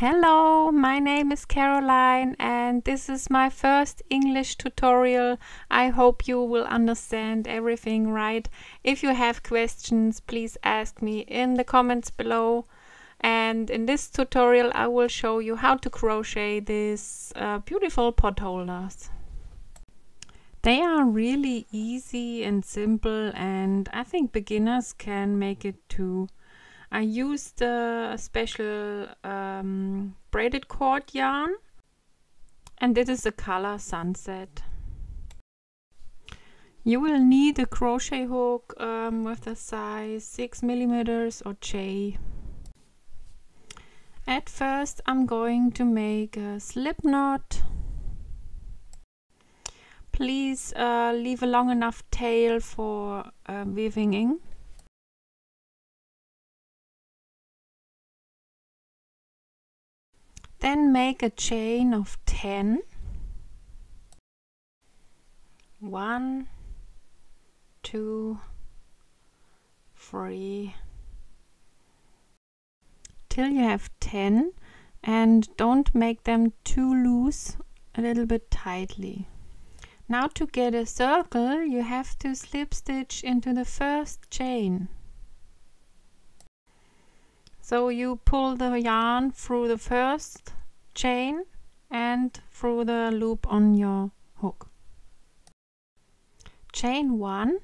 Hello, my name is Caroline and this is my first English tutorial. I hope you will understand everything right. If you have questions, please ask me in the comments below. And in this tutorial I will show you how to crochet these beautiful potholders. They are really easy and simple, and I think beginners can make it too. I used a special braided cotton yarn, and this is the color Sunset. You will need a crochet hook with the size 6 millimeters or J. At first I'm going to make a slip knot. Please leave a long enough tail for weaving in. Then make a chain of 10. 1, 2, 3, till you have 10, and don't make them too loose, a little bit tightly. Now to get a circle you have to slip stitch into the first chain. So you pull the yarn through the first chain and through the loop on your hook. Chain 1.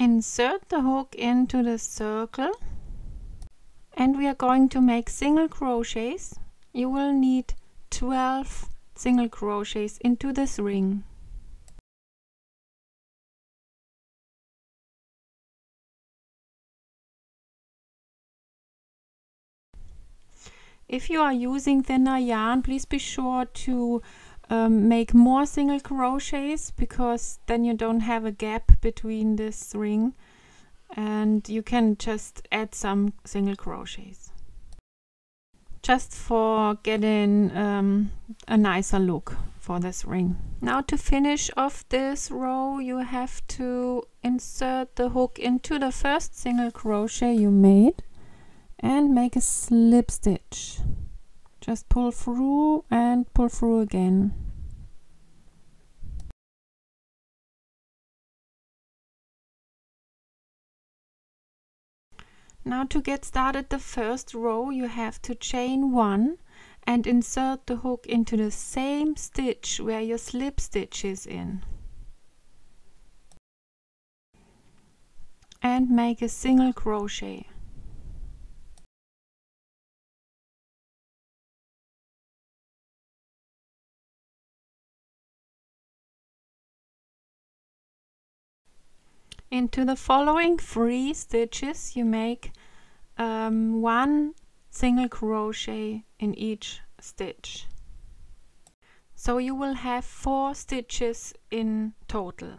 Insert the hook into the circle, and we are going to make single crochets. You will need 12 single crochets into this ring. If you are using thinner yarn, please be sure to make more single crochets, because then you don't have a gap between this ring and you can just add some single crochets just for getting a nicer look for this ring. Now to finish off this row you have to insert the hook into the first single crochet you made and make a slip stitch. Just pull through and pull through again. Now to get started the first row you have to chain 1 and insert the hook into the same stitch where your slip stitch is in. And make a single crochet. Into the following 3 stitches you make 1 single crochet in each stitch. So you will have 4 stitches in total.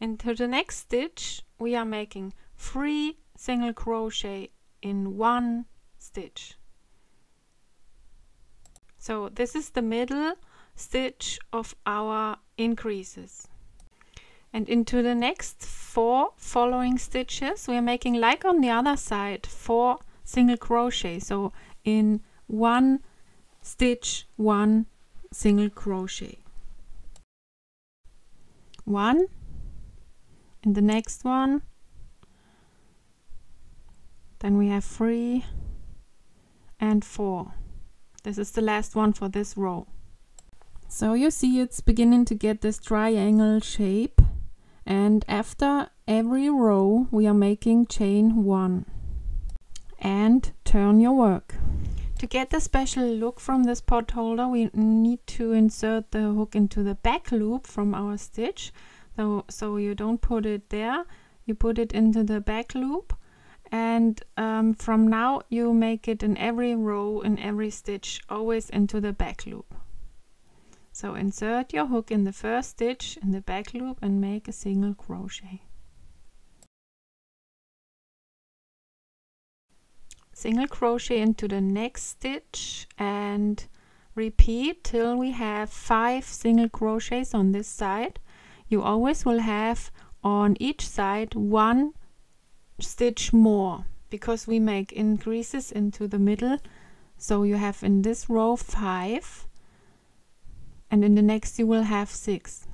Into the next stitch we are making 3 single crochet in 1 stitch. So this is the middle stitch of our increases. And into the next 4 following stitches we are making, like on the other side, 4 single crochet. So in 1 stitch 1 single crochet. 1 in the next one, then we have 3 and 4. This is the last one for this row. So you see it's beginning to get this triangle shape. And after every row we are making chain 1 and turn your work. To get the special look from this pot holder we need to insert the hook into the back loop from our stitch. So you don't put it there, you put it into the back loop, and from now you make it in every row, in every stitch, always into the back loop. So insert your hook in the first stitch in the back loop and make a single crochet. Single crochet into the next stitch and repeat till we have 5 single crochets on this side. You always will have on each side 1 stitch more. because we make increases into the middle. So you have in this row 5, and in the next you will have 6.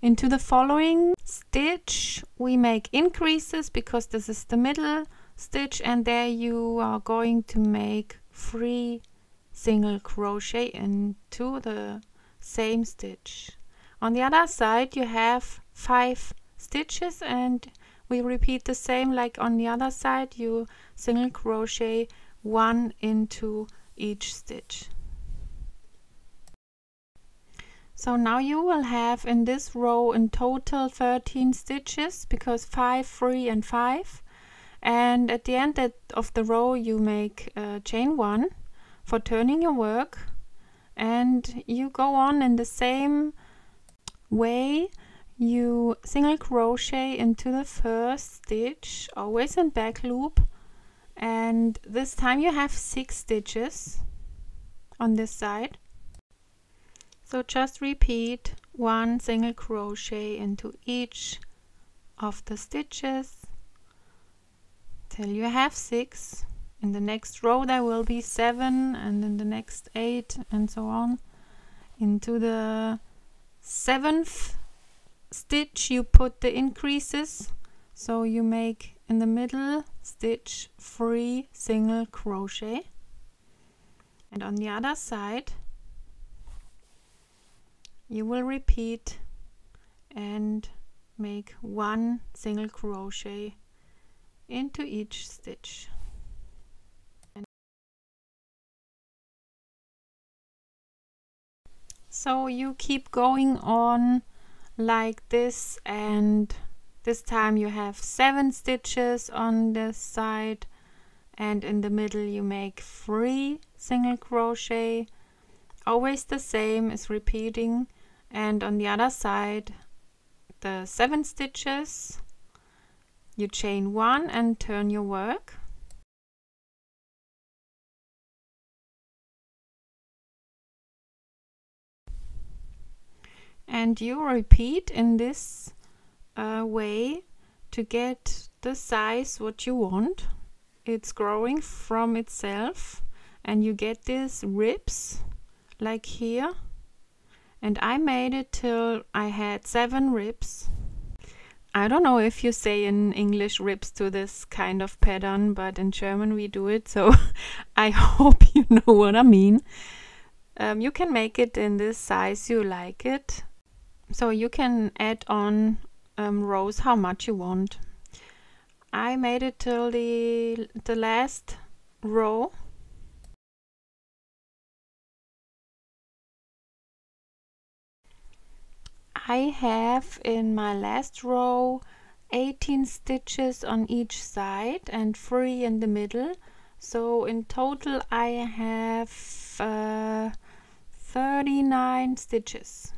Into the following stitch we make increases because this is the middle stitch, and there you are going to make 3 single crochet into the same stitch. On the other side you have 5 stitches, and we repeat the same like on the other side. You single crochet 1 into each stitch. So now you will have in this row in total 13 stitches, because 5, 3 and 5, and at the end of the row you make chain 1 for turning your work, and you go on in the same way. You single crochet into the first stitch, always in back loop, and this time you have 6 stitches on this side. So just repeat 1 single crochet into each of the stitches till you have 6. In the next row there will be 7, and in the next 8, and so on. Into the 7th stitch you put the increases, so you make in the middle stitch 3 single crochet, and on the other side you will repeat and make 1 single crochet into each stitch. So you keep going on like this, and this time you have 7 stitches on this side, and in the middle you make 3 single crochet, always the same is repeating, and on the other side the 7 stitches you chain 1 and turn your work. And you repeat in this way to get the size what you want. It's growing from itself, and you get these ribs like here, and I made it till I had 7 ribs. I don't know if you say in English ribs to this kind of pattern, but in German we do it, so I hope you know what I mean. You can make it in this size you like it. So you can add on rows how much you want. I made it till the last row. I have in my last row 18 stitches on each side and 3 in the middle. So in total I have 39 stitches.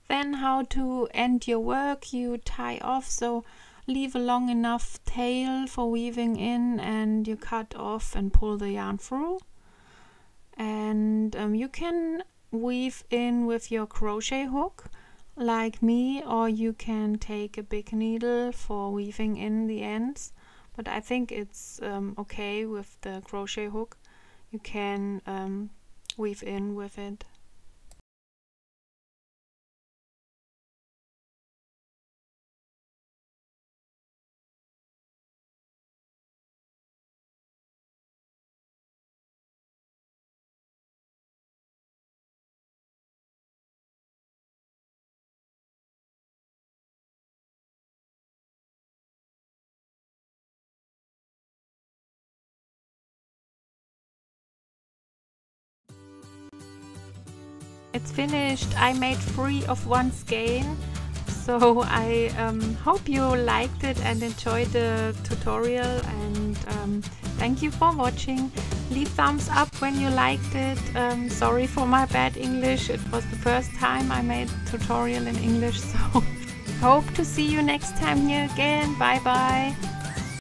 Then how to end your work: you tie off, so leave a long enough tail for weaving in, and you cut off and pull the yarn through. And you can weave in with your crochet hook like me, or you can take a big needle for weaving in the ends, but I think it's okay with the crochet hook. You can weave in with it. It's finished. I made 3 of one skein, so I hope you liked it and enjoyed the tutorial, and thank you for watching. Leave thumbs up when you liked it. Sorry for my bad English, it was the first time I made a tutorial in English, so hope to see you next time here again. Bye bye.